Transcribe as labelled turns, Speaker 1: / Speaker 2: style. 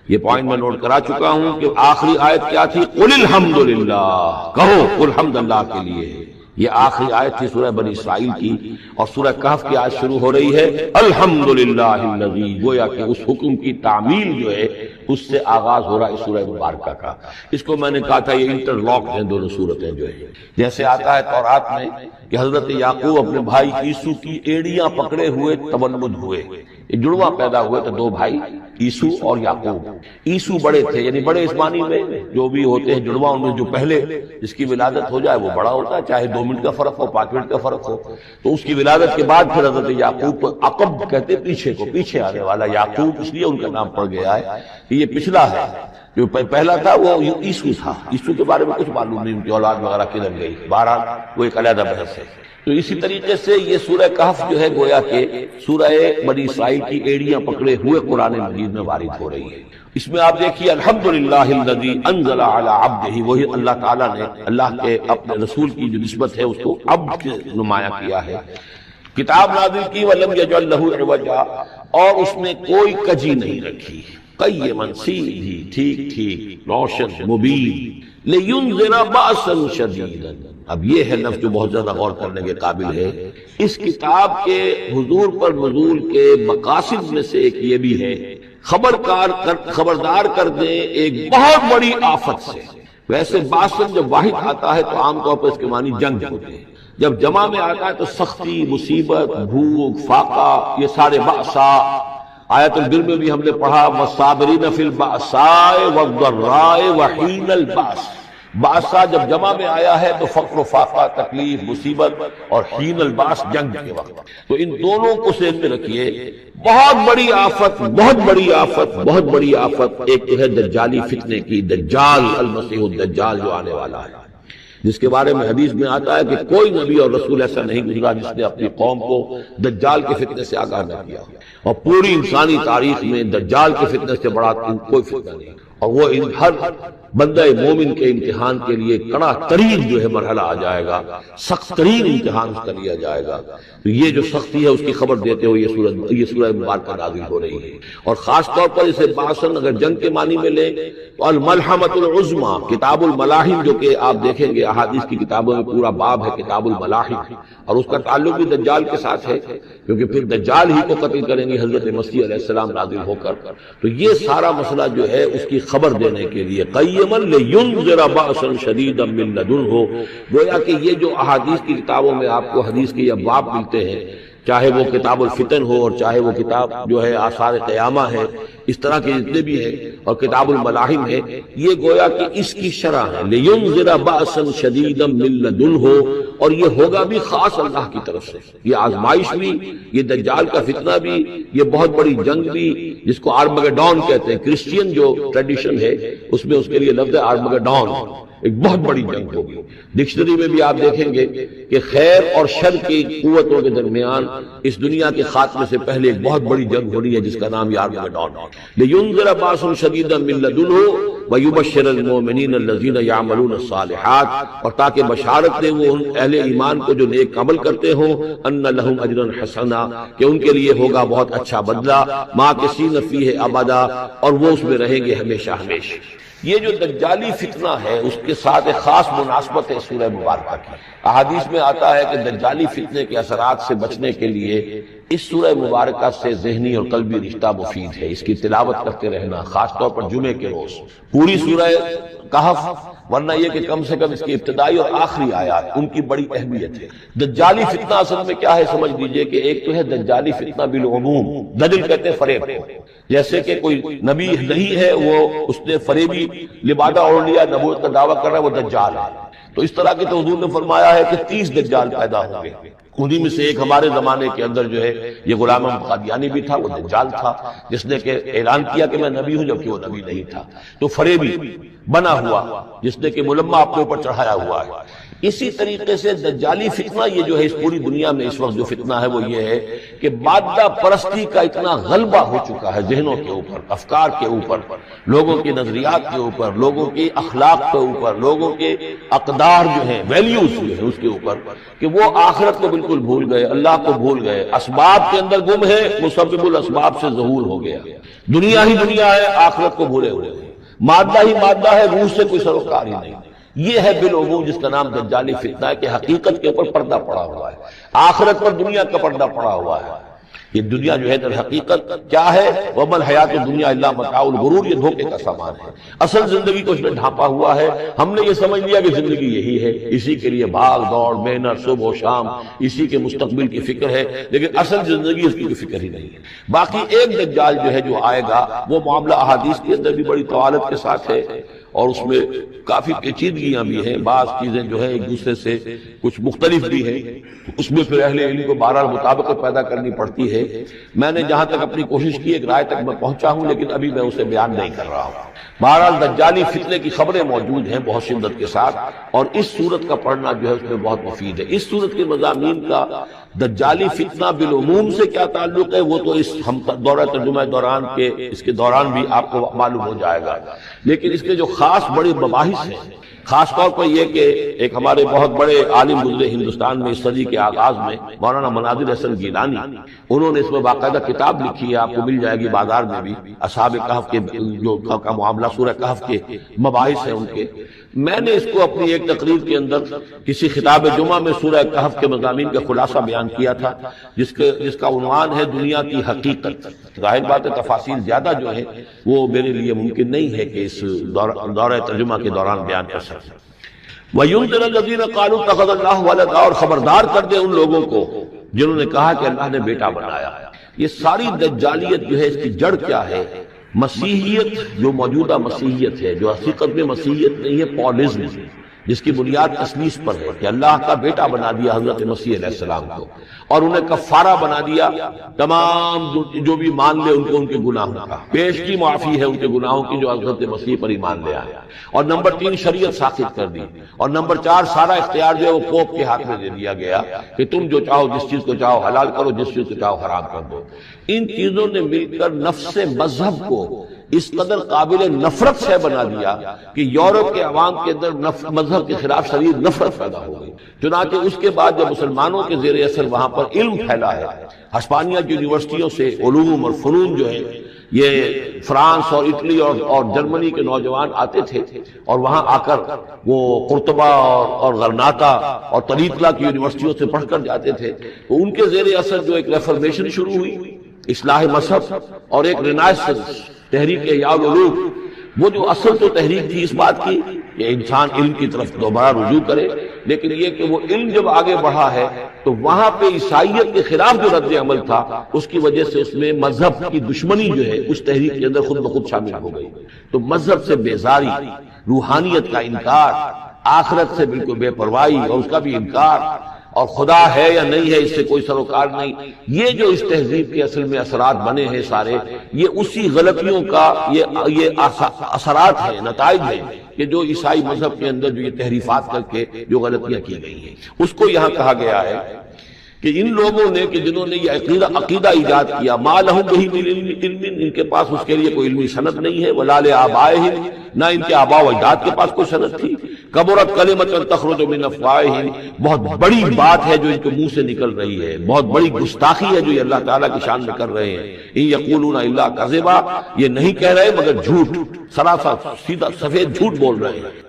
Speaker 1: یہ پوائنٹ میں نوٹ کرا چکا ہوں کہ آخری آیت کیا تھی؟ قل الحمدللہ، کہو قل حمد اللہ کے لیے. یہ آخری آیت تھی سورہ بنی اسرائیل کی، اور سورہ کہف کی آیت شروع ہو رہی ہے الحمدللہ الذی، گویا کہ اس حکم کی تعمیل جو ہے اس سے آغاز ہو رہا ہے سورہ مبارکہ کا. اس کو میں نے کہا تھا یہ انٹر لاک ہیں دونوں سورتیں جو ہے. جیسے آتا ہے تورات میں کہ حضرت یعقوب اپنے بھائی عیسو کی ایڑیاں پکڑے ہوئے تولد ہوئے. یہ جڑواں پیدا ہوئے تو دو بھائی عیسو اور یعقوب. عیسو بڑے تھے، یعنی بڑے اس معنی میں جو بھی ہوتے ہیں جڑواں، ان میں جو پہلے جس کی ولادت ہو جائے وہ بڑا ہوتا ہے، چاہے 2 منٹ کا فرق ہو 5 منٹ کا فرق ہو. تو اس کی ولادت کے بعد پھر حضرت یعقوب کو عقب کہتے، پیچھے کو، پیچھے آنے والا. یعقوب اس لیے ان کا نام پڑ گیا ہے کہ یہ پچھلا ہے. جو پہلا تھا وہ عیسو تھا. عیسو کے بارے میں کچھ معلوم نہیں، ان کی اولاد وغیرہ کدھر گئی، بہرحال وہ ایک علیحدہ بحث ہے. تو اسی طریقے سے یہ سورہ کہف جو ہے گویا کہ سورہ بنی اسرائیل کی ایڑیاں پکڑے ہوئے قرآن مجید میں وارد ہو رہی ہے. اس میں آپ دیکھیے الحمدللہ الذی انزل علی عبدہ، وہی اللہ تعالیٰ نے اللہ کے اپنے رسول کی جو نسبت ہے اس کو عبد کے نمایاں کیا ہے. کتاب نازل کی وَلَمْ يَجْعَلْ لَهُ عِوَجًا، اور اس میں کوئی کجی نہیں رکھی، قیماً، سیدھی، ٹھیک روشن مبین، لِيُنذِرَ بَأْسًا شَدِيدًا. اب یہ ہے لفظ جو بہت زیادہ غور کرنے کے قابل ہے. اس کتاب کے حضور پر نزول کے مقاصد میں سے ایک یہ بھی ہے خبردار کر دیں ایک بہت بڑی آفت سے. ویسے باسن جب واحد آتا ہے تو عام طور پر اس کے معنی جنگ ہوتے ہیں، جب جمع میں آتا ہے تو سختی، مصیبت، بھوک، فاقہ، یہ سارے بأسا. آیت البر میں بھی ہم نے پڑھا والصابرین فی البأساء والضراء وحین البأس. بأسا جب جمع میں آیا ہے تو فقر و فاقہ، تکلیف، مصیبت، اور حین الباس جنگ کے وقت. تو ان دونوں کو ذہن میں رکھیے. بہت بڑی آفت، بہت بڑی آفت، بہت بڑی آفت ایک تو ہے دجالی فتنے کی، دجال المسیح الدجال جو آنے والا ہے، جس کے بارے میں حدیث میں آتا ہے کہ کوئی نبی اور رسول ایسا نہیں گزرا جس نے اپنی قوم کو دجال کے فتنے سے آگاہ نہ کیا. اور پوری انسانی تاریخ میں دجال کے فتنے سے بڑا کوئی فتنہ نہیں، اور وہ ہر بندہ مومن کے امتحان کے لیے کڑا ترین جو ہے مرحلہ آ جائے گا، سخت ترین امتحان اس کا لیا جائے گا. تو یہ جو سختی ہے اس کی خبر دیتے ہوئے یہ سورہ مبارکہ نازل ہو رہی ہے. اور خاص طور پر اسے باسن اگر جنگ کے معنی میں لیں تو الملحمۃ العظمیٰ، کتاب الملاحم جو کہ آپ دیکھیں گے احادیث کی کتابوں میں پورا باب ہے کتاب الملاحم، اور اس کا تعلق بھی دجال کے ساتھ ہے کیونکہ پھر دجال ہی کو قتل کریں گے حضرت مسیح علیہ السلام نازل ہو کر. تو یہ سارا مسئلہ جو ہے اس کی خبر دینے کے لیے قیما لینذر بأسا شدیدا من لدنہ. گویا کہ یہ جو احادیث کی کتابوں میں آپ کو حدیث کے یہ باب ملتے ہیں، چاہے وہ کتاب الفتن ہو اور چاہے وہ کتاب جو ہے آثار قیامہ ہے، اس طرح کے جتنے بھی ہیں، اور کتاب الملاحم ہے، یہ گویا کہ اس کی شرح ہے لینذر بأسا شدیدا من لدنہ. اور یہ ہوگا بھی خاص اللہ کی طرف سے. یہ آزمائش بھی، یہ دجال کا فتنہ بھی، یہ بہت بڑی جنگ بھی جس کو آرمگڈون کہتے ہیں. کرسچین جو ٹریڈیشن ہے اس میں اس کے لیے لفظ ہے آرمگڈون، ایک بہت بڑی جنگ ہوگی. ڈکشنری میں بھی آپ دیکھیں گے کہ خیر اور شر کی قوتوں کے درمیان اس دنیا کے خاتمے سے پہلے ایک بہت بڑی جنگ ہو رہی ہے جس کا نام آرمگڈون. لینذر بأسا شدیدا من لدنہ ویبشر المؤمنین الذین یعملون الصالحات، اور تاکہ بشارت دیں وہ ان اہل ایمان کو جو نیک عمل کرتے ہوں، ان لہم اجرا حسنا، کہ ان کے لیے ہوگا بہت اچھا بدلہ، ماکثین فیہ ابدا، اور وہ اس میں رہیں گے ہمیشہ ہمیشہ. یہ جو دجالی فتنہ ہے اس کے ساتھ ایک خاص مناسبت ہے سورہ مبارکہ کی. احادیث میں آتا ہے کہ دجالی فتنے کے اثرات سے بچنے کے لیے اس سورہ مبارکہ سے ذہنی اور قلبی رشتہ مفید ہے. اس کی تلاوت کرتے رہنا، خاص طور پر جمعے کے روز پوری سورہ کہف، ورنہ یہ کہ کم سے کم اس کی ابتدائی اور آخری آیات ان کی بڑی اہمیت ہے. دجالی فتنہ اصل میں کیا ہے سمجھ لیجئے کہ ایک تو ہے دجالی فتنہ بالعموم، دجل کہتے ہیں فریب کو. جیسے کہ کوئی نبی نہیں ہے، وہ اس نے فریبی لبادہ اوڑھ لیا، نبوت کا دعویٰ کر رہا ہے، وہ دجال ہے. تو اس طرح کی تو حضور نے فرمایا ہے کہ 30 دجال پیدا ہوں گے. انہی میں سے ایک ہمارے زمانے کے اندر جو ہے یہ غلام احمد قادیانی بھی تھا، وہ دجال تھا جس نے کہ اعلان کیا کہ میں نبی ہوں جبکہ وہ نبی نہیں تھا. تو فریبی بنا ہوا جس نے کہ ملمہ اپنے اوپر چڑھایا ہوا ہے. اسی طریقے سے دجالی فتنہ یہ جو ہے اس پوری دنیا میں اس وقت جو فتنہ ہے وہ یہ ہے کہ مادہ پرستی کا اتنا غلبہ ہو چکا ہے ذہنوں کے اوپر، افکار کے اوپر، لوگوں کے نظریات کے اوپر، لوگوں کے اخلاق کے اوپر، لوگوں کے اقدار جو ہیں، ویلیوز جو ہیں اس کے اوپر، کہ وہ آخرت کو بالکل بھول گئے، اللہ کو بھول گئے، اسباب کے اندر گم ہے، مسبب الاسباب سے ظہور ہو گیا، دنیا ہی دنیا ہے، آخرت کو بھولے ہوئے ہیں، مادہ ہی مادہ ہے، روح سے کوئی سروکار ہی نہیں۔ یہ ہے بالعموم جس کا نام دجالی فتنہ ہے کہ حقیقت کے اوپر پردہ پڑا ہوا ہے، آخرت پر دنیا کا پردہ پڑا ہوا ہے۔ یہ دنیا جو ہے در حقیقت کیا ہے؟ وَمَا الْحَيَاةُ الدُّنْيَا إِلَّا مَتَاعُ الْغُرُورِ، یہ دھوکے کا سامان ہے۔ اصل زندگی کو اس میں ڈھانپا ہوا ہے، ہم نے یہ سمجھ لیا کہ زندگی یہی ہے، اسی کے لیے بھاگ دوڑ محنت صبح و شام، اسی کے مستقبل کی فکر ہے، لیکن اصل زندگی اس کی کوئی فکر ہی نہیں ہے۔ باقی ایک دجال جو ہے جو آئے گا وہ معاملہ احادیث کے اندر بھی بڑی طوالت کے ساتھ ہے، اور اس میں کافی پیچیدگیاں بھی ہیں، بعض چیزیں جو ہیں ایک دوسرے سے کچھ مختلف بھی ہیں، اس میں پھر اہل علم کو بہرحال مطابقت پیدا کرنی پڑتی ہے۔ میں نے جہاں تک اپنی کوشش کی ایک رائے تک میں پہنچا ہوں، لیکن ابھی میں اسے بیان نہیں کر رہا ہوں۔ بہرحال دجالی فتنے کی خبریں موجود ہیں بہت شدت کے ساتھ، اور اس صورت کا پڑھنا جو ہے اس میں بہت مفید ہے۔ اس صورت کے مضامین کا دجالی فتنہ بالعموم سے کیا تعلق ہے وہ تو اس ہم دورہ ترجمہ دوران کے اس کے دوران بھی آپ کو معلوم ہو جائے گا، لیکن اس کے جو خاص بڑے مباحث ہیں، خاص طور پر یہ کہ ایک ہمارے بہت بڑے عالم گزرے ہندوستان میں اس صدی کے آغاز میں، مولانا مناظر حسن گیلانی، انہوں نے اس میں باقاعدہ کتاب لکھی ہے، آپ کو مل جائے گی بازار میں بھی، اصحاب کہف کے جو کا معاملہ سورہ کہف کے مباحث ہیں ان کے۔ میں نے اس کو اپنی ایک تقریر کے اندر کسی خطاب جمعہ میں سورہ کہف کے مضامین کا خلاصہ بیان کیا تھا، جس کا عنوان ہے دنیا کی حقیقت۔ ظاہر بات ہے تفاصیل زیادہ جو ہے وہ میرے لیے ممکن نہیں ہے کہ اس دورہ ترجمہ کے دوران بیان کر سکیں۔ وَيُنذِرَ الَّذِينَ قَالُوا اتَّخَذَ اللَّهُ وَلَدًا، اور خبردار کر دے ان لوگوں کو جنہوں نے کہا کہ اللہ نے بیٹا بنایا۔ یہ ساری دجالیت جو ہے اس کی جڑ کیا ہے؟ مسیحیت، جو موجودہ مسیحیت ہے، جو حقیقت میں مسیحیت نہیں ہے، پالزم، جس کی بنیاد تثلیث پر ہے کہ اللہ کا بیٹا بنا دیا حضرت مسیح علیہ السلام کو، اور انہیں کفارہ بنا دیا تمام جو بھی مان لے ان کو ان کے گناہوں کا، پیش کی معافی ہے ان کے گناہوں کی جو حضرت مسیح پر ایمان لے آیا، اور نمبر 3 شریعت ساخت کر دی، اور نمبر 4 سارا اختیار جو ہے وہ پوپ کے ہاتھ میں دے دیا گیا کہ تم جو چاہو جس چیز کو چاہو حلال کرو، جس چیز کو چاہو حرام کر دو۔ ان چیزوں نے مل کر نفس مذہب کو اس قدر قابل نفرت سے بنا دیا کہ یورپ کے عوام کے اندر مذہب کے خلاف شدید نفرت پیدا ہو گئی۔ چنانچہ اس کے بعد جب مسلمانوں کے زیر اثر وہاں پر علم پھیلا ہے، ہسپانیہ کی یونیورسٹیوں سے علوم اور فنون جو ہے یہ فرانس اور اٹلی اور جرمنی کے نوجوان آتے تھے، اور وہاں آ کر وہ قرطبہ اور غرناطہ اور طریقلہ کی یونیورسٹیوں سے پڑھ کر جاتے تھے، تو ان کے زیر اثر جو ایک ریفارمیشن شروع ہوئی، اصلاح مذہب اور ایک رینائسنس، تحریک احیاء العلوم، وہ جو اصل تو تحریک تھی اس بات کی کہ انسان علم کی طرف دوبارہ رجوع کرے، لیکن یہ کہ وہ علم جب آگے بڑھا ہے تو وہاں پہ عیسائیت کے خلاف جو رد عمل تھا اس کی وجہ سے اس میں مذہب کی دشمنی جو ہے اس تحریک کے اندر خود بخود شامل ہو گئی۔ تو مذہب سے بیزاری، روحانیت کا انکار، آخرت سے بالکل بے پرواہی اور اس کا بھی انکار، اور خدا ہے یا نہیں ہے اس سے کوئی سروکار نہیں، یہ جو اس تہذیب کے اصل میں اثرات بنے ہیں سارے، یہ اسی غلطیوں کا یہ اثرات ہیں، نتائج ہیں کہ جو عیسائی مذہب کے اندر جو یہ تحریفات کر کے جو غلطیاں کی گئی ہیں، اس کو یہاں کہا گیا ہے کہ ان لوگوں نے کہ جنہوں نے یہ عقیدہ ایجاد کیا، ما لہم بہ من علم، ان کے پاس اس کے لیے کوئی علمی سند نہیں ہے، ولا لآبائہم، نہ ان کے آباء و اجداد کے پاس کوئی سند تھی، کبرت کلمۃ تخرج من افواہہم، بہت بڑی بات ہے جو ان کے منہ سے نکل رہی ہے، بہت بڑی گستاخی ہے جو یہ اللہ تعالیٰ کی شان میں کر رہے ہیں، ان یقولون الا کذبا، یہ نہیں کہہ رہے مگر جھوٹ، سراسر سیدھا سفید جھوٹ بول رہے ہیں۔